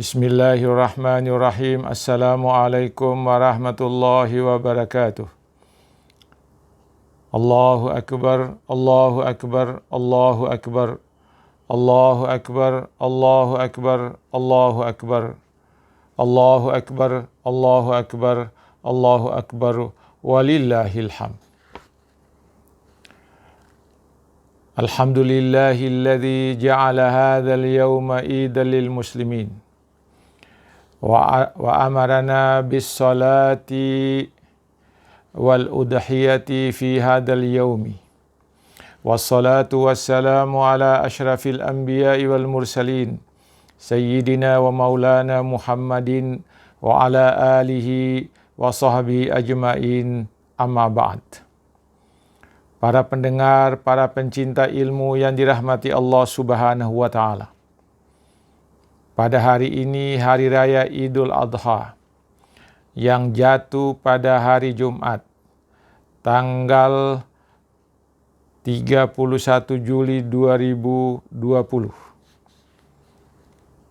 Bismillahirrahmanirrahim. Assalamualaikum warahmatullahi wabarakatuh. Allahu Akbar, Allahu Akbar, Allahu Akbar, Allahu Akbar, Allahu Akbar, Allahu Akbar, Allahu Akbar, Allahu Akbar, Allahu Akbar, walillahil hamd. Alhamdulillahilladzi ja'ala hadzal yawma idan lil muslimin. Wa amarana bis salati wal udhiyati fi hadzal yaumi. Wassalatu wassalamu ala asyrafil anbiya'i wal mursalin sayyidina wa maulana Muhammadin wa ala alihi wa sahbihi ajma'in, amma ba'd. Para pendengar, para pencinta ilmu yang dirahmati Allah Subhanahu wa taala. Pada hari ini, hari raya Idul Adha yang jatuh pada hari Jumat, tanggal 31 Juli 2020.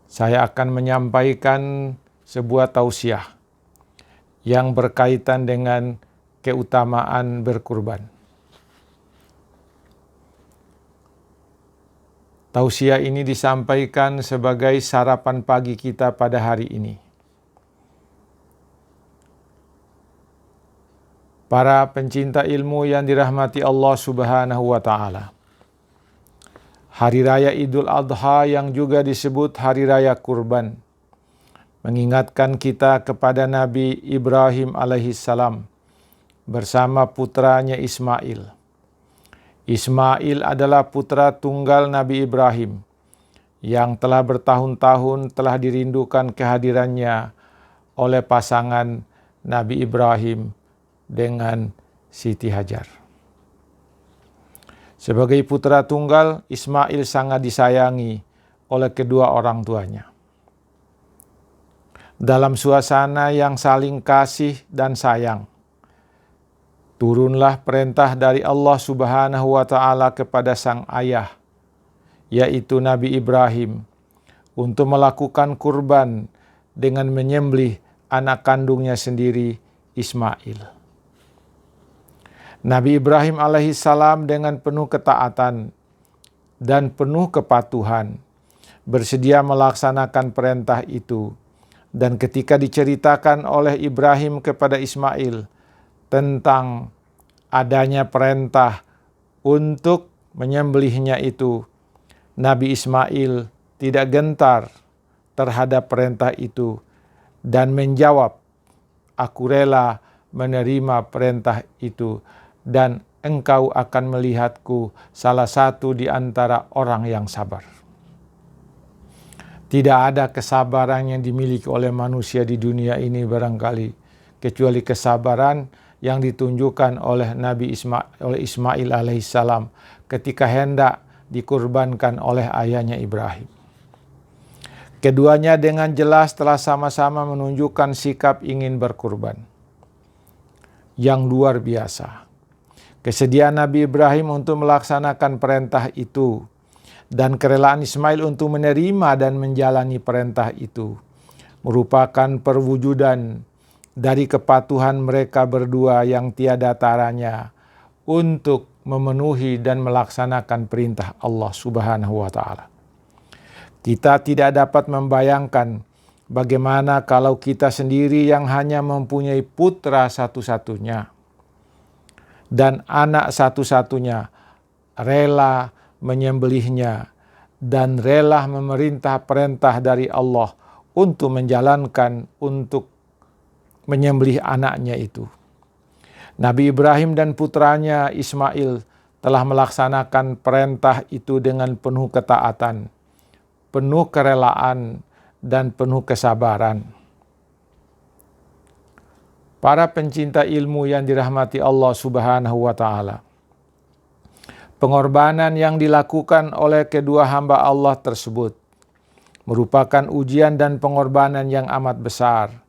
Saya akan menyampaikan sebuah tausiah yang berkaitan dengan keutamaan berkurban. Tausiah ini disampaikan sebagai sarapan pagi kita pada hari ini. Para pencinta ilmu yang dirahmati Allah Subhanahu wa taala. Hari raya Idul Adha yang juga disebut hari raya kurban mengingatkan kita kepada Nabi Ibrahim alaihissalam bersama putranya Ismail. Ismail adalah putra tunggal Nabi Ibrahim yang telah bertahun-tahun telah dirindukan kehadirannya oleh pasangan Nabi Ibrahim dengan Siti Hajar. Sebagai putra tunggal, Ismail sangat disayangi oleh kedua orang tuanya. Dalam suasana yang saling kasih dan sayang, turunlah perintah dari Allah Subhanahu wa taala kepada sang ayah, yaitu Nabi Ibrahim, untuk melakukan kurban dengan menyembelih anak kandungnya sendiri, Ismail. Nabi Ibrahim alaihissalam dengan penuh ketaatan dan penuh kepatuhan bersedia melaksanakan perintah itu. Dan ketika diceritakan oleh Ibrahim kepada Ismail tentang adanya perintah untuk menyembelihnya itu, Nabi Ismail tidak gentar terhadap perintah itu dan menjawab, "Aku rela menerima perintah itu dan engkau akan melihatku salah satu di antara orang yang sabar." Tidak ada kesabaran yang dimiliki oleh manusia di dunia ini barangkali kecuali kesabaran yang ditunjukkan oleh Ismail alaihissalam ketika hendak dikurbankan oleh ayahnya Ibrahim. Keduanya dengan jelas telah sama-sama menunjukkan sikap ingin berkurban yang luar biasa. Kesediaan Nabi Ibrahim untuk melaksanakan perintah itu dan kerelaan Ismail untuk menerima dan menjalani perintah itu merupakan perwujudan dari kepatuhan mereka berdua yang tiada taranya untuk memenuhi dan melaksanakan perintah Allah Subhanahu wa taala. Kita tidak dapat membayangkan bagaimana kalau kita sendiri yang hanya mempunyai putra satu-satunya dan anak satu-satunya rela menyembelihnya dan rela memerintah perintah dari Allah untuk menjalankan, untuk menyembelih anaknya itu. Nabi Ibrahim dan putranya Ismail telah melaksanakan perintah itu dengan penuh ketaatan, penuh kerelaan, dan penuh kesabaran. Para pencinta ilmu yang dirahmati Allah Subhanahu wa taala. Pengorbanan yang dilakukan oleh kedua hamba Allah tersebut merupakan ujian dan pengorbanan yang amat besar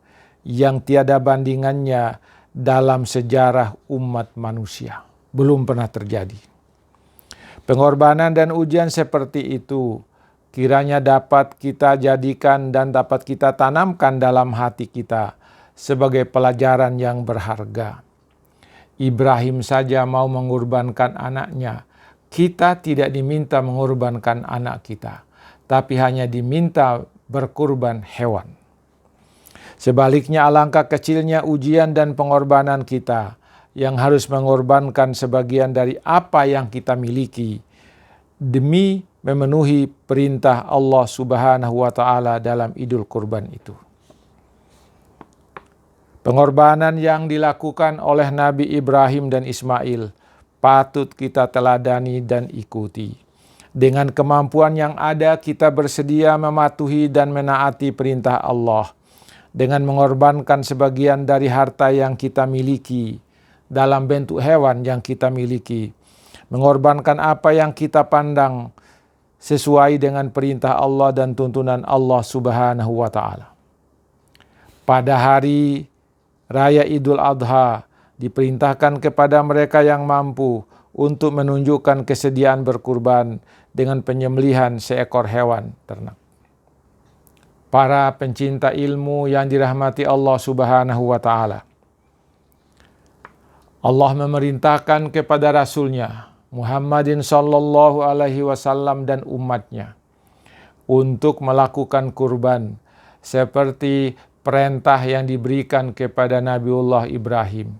yang tiada bandingannya dalam sejarah umat manusia. Belum pernah terjadi. Pengorbanan dan ujian seperti itu kiranya dapat kita jadikan dan dapat kita tanamkan dalam hati kita sebagai pelajaran yang berharga. Ibrahim saja mau mengorbankan anaknya. Kita tidak diminta mengorbankan anak kita, tapi hanya diminta berkurban hewan. Sebaliknya, alangkah kecilnya ujian dan pengorbanan kita yang harus mengorbankan sebagian dari apa yang kita miliki demi memenuhi perintah Allah Subhanahu wa Ta'ala dalam Idul Kurban itu. Pengorbanan yang dilakukan oleh Nabi Ibrahim dan Ismail patut kita teladani dan ikuti. Dengan kemampuan yang ada, kita bersedia mematuhi dan menaati perintah Allah dengan mengorbankan sebagian dari harta yang kita miliki dalam bentuk hewan yang kita miliki, mengorbankan apa yang kita pandang sesuai dengan perintah Allah dan tuntunan Allah Subhanahu wa Ta'ala. Pada hari Raya Idul Adha, diperintahkan kepada mereka yang mampu untuk menunjukkan kesediaan berkurban dengan penyembelihan seekor hewan ternak. Para pencinta ilmu yang dirahmati Allah Subhanahu wa Ta'ala, Allah memerintahkan kepada Rasul-Nya Muhammadin sallallahu alaihi wasallam dan umatnya untuk melakukan kurban seperti perintah yang diberikan kepada Nabiullah Ibrahim.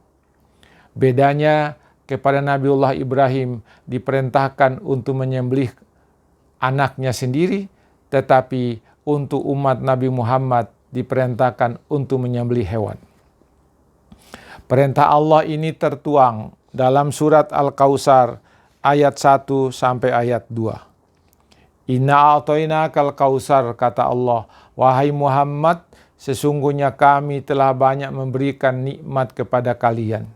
Bedanya, kepada Nabiullah Ibrahim diperintahkan untuk menyembelih anaknya sendiri, tetapi untuk umat Nabi Muhammad diperintahkan untuk menyembelih hewan. Perintah Allah ini tertuang dalam surat Al-Kautsar ayat 1 sampai ayat 2. Inna a'tainakal kautsar, kata Allah, wahai Muhammad, sesungguhnya kami telah banyak memberikan nikmat kepada kalian,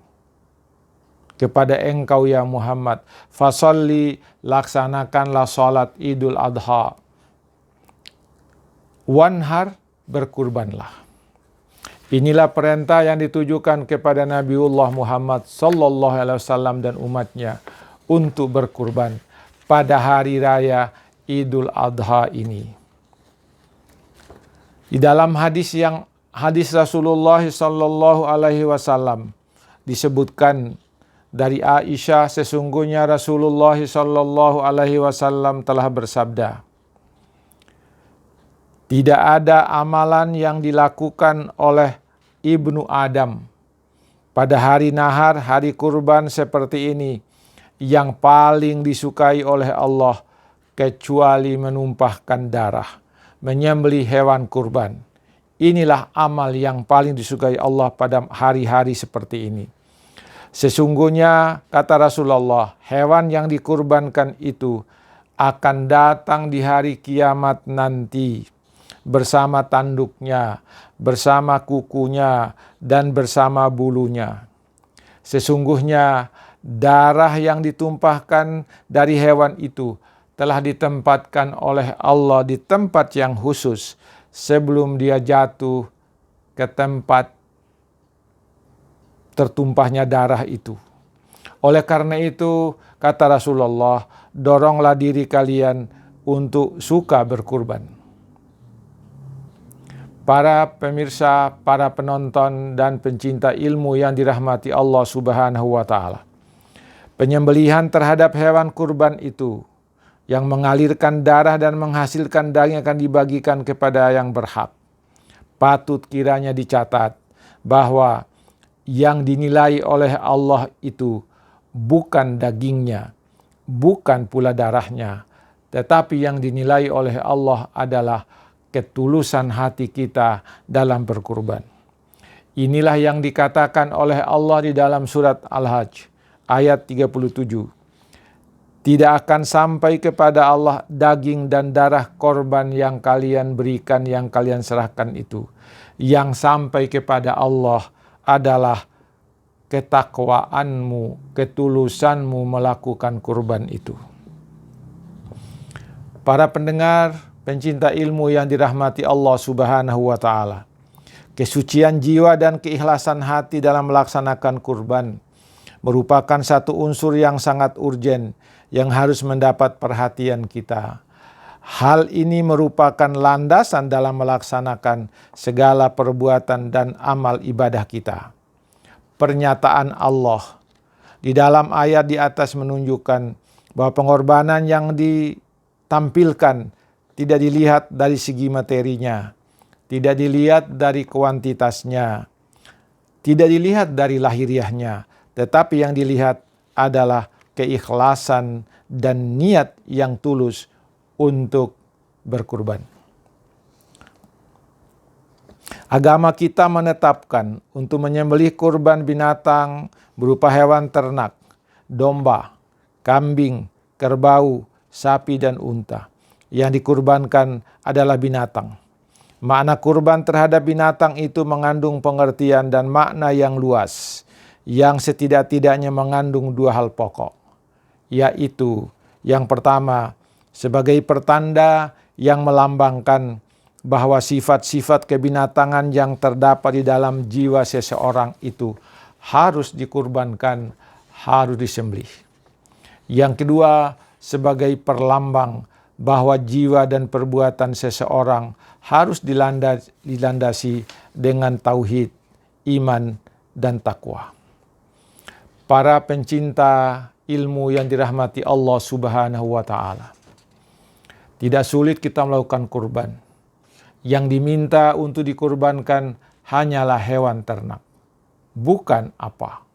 kepada engkau ya Muhammad. Fasalli, laksanakanlah salat Idul Adha. Wanhar, berkurbanlah. Inilah perintah yang ditujukan kepada Nabiullah Muhammad sallallahu alaihi wasallam dan umatnya untuk berkurban pada hari raya Idul Adha ini. Di dalam hadis Rasulullah sallallahu alaihi wasallam disebutkan dari Aisyah, sesungguhnya Rasulullah sallallahu alaihi wasallam telah bersabda, tidak ada amalan yang dilakukan oleh Ibnu Adam pada hari nahar, hari kurban seperti ini, yang paling disukai oleh Allah kecuali menumpahkan darah, menyembelih hewan kurban. Inilah amal yang paling disukai Allah pada hari-hari seperti ini. Sesungguhnya, kata Rasulullah, hewan yang dikurbankan itu akan datang di hari kiamat nanti bersama tanduknya, bersama kukunya, dan bersama bulunya. Sesungguhnya darah yang ditumpahkan dari hewan itu telah ditempatkan oleh Allah di tempat yang khusus sebelum dia jatuh ke tempat tertumpahnya darah itu. Oleh karena itu, kata Rasulullah, doronglah diri kalian untuk suka berkurban. Para pemirsa, para penonton dan pencinta ilmu yang dirahmati Allah Subhanahu wa Ta'ala, penyembelihan terhadap hewan kurban itu yang mengalirkan darah dan menghasilkan daging akan dibagikan kepada yang berhak. Patut kiranya dicatat bahwa yang dinilai oleh Allah itu bukan dagingnya, bukan pula darahnya, tetapi yang dinilai oleh Allah adalah ketulusan hati kita dalam berkurban. Inilah yang dikatakan oleh Allah di dalam surat Al-Hajj ayat 37. Tidak akan sampai kepada Allah daging dan darah korban yang kalian berikan, yang kalian serahkan itu. Yang sampai kepada Allah adalah ketakwaanmu, ketulusanmu melakukan kurban itu. Para pendengar, pencinta ilmu yang dirahmati Allah Subhanahu wa Ta'ala, kesucian jiwa dan keikhlasan hati dalam melaksanakan kurban merupakan satu unsur yang sangat urgen yang harus mendapat perhatian kita. Hal ini merupakan landasan dalam melaksanakan segala perbuatan dan amal ibadah kita. Pernyataan Allah di dalam ayat di atas menunjukkan bahwa pengorbanan yang ditampilkan tidak dilihat dari segi materinya, tidak dilihat dari kuantitasnya, tidak dilihat dari lahiriahnya, tetapi yang dilihat adalah keikhlasan dan niat yang tulus untuk berkurban. Agama kita menetapkan untuk menyembelih kurban binatang berupa hewan ternak, domba, kambing, kerbau, sapi, dan unta. Yang dikurbankan adalah binatang. Makna kurban terhadap binatang itu mengandung pengertian dan makna yang luas, yang setidak-tidaknya mengandung dua hal pokok, yaitu yang pertama, sebagai pertanda yang melambangkan bahwa sifat-sifat kebinatangan yang terdapat di dalam jiwa seseorang itu harus dikurbankan, harus disembelih. Yang kedua, sebagai perlambang bahwa jiwa dan perbuatan seseorang harus dilandasi dengan tauhid, iman, dan takwa. Para pencinta ilmu yang dirahmati Allah Subhanahu wa Ta'ala, tidak sulit kita melakukan kurban. Yang diminta untuk dikurbankan hanyalah hewan ternak, bukan apa.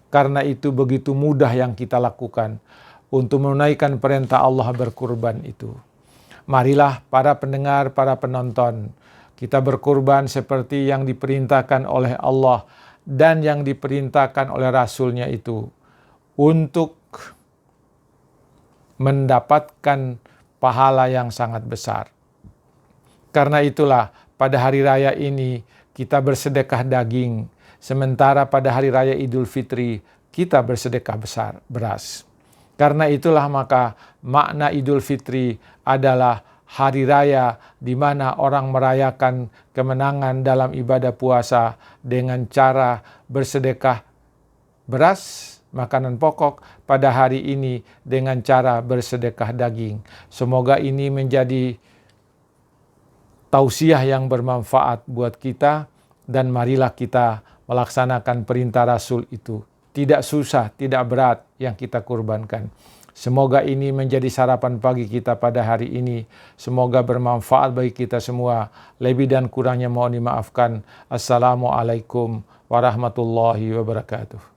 Karena itu begitu mudah yang kita lakukan untuk menunaikan perintah Allah berkurban itu. Marilah para pendengar, para penonton, kita berkurban seperti yang diperintahkan oleh Allah dan yang diperintahkan oleh Rasul-Nya itu, untuk mendapatkan pahala yang sangat besar. Karena itulah pada hari raya ini kita bersedekah daging, sementara pada hari raya Idul Fitri kita bersedekah besar beras. Karena itulah maka makna Idul Fitri adalah hari raya di mana orang merayakan kemenangan dalam ibadah puasa dengan cara bersedekah beras, makanan pokok, pada hari ini dengan cara bersedekah daging. Semoga ini menjadi tausiah yang bermanfaat buat kita, dan marilah kita melaksanakan perintah Rasul itu. Tidak susah, tidak berat yang kita kurbankan. Semoga ini menjadi sarapan pagi kita pada hari ini. Semoga bermanfaat bagi kita semua. Lebih dan kurangnya mohon dimaafkan. Assalamualaikum warahmatullahi wabarakatuh.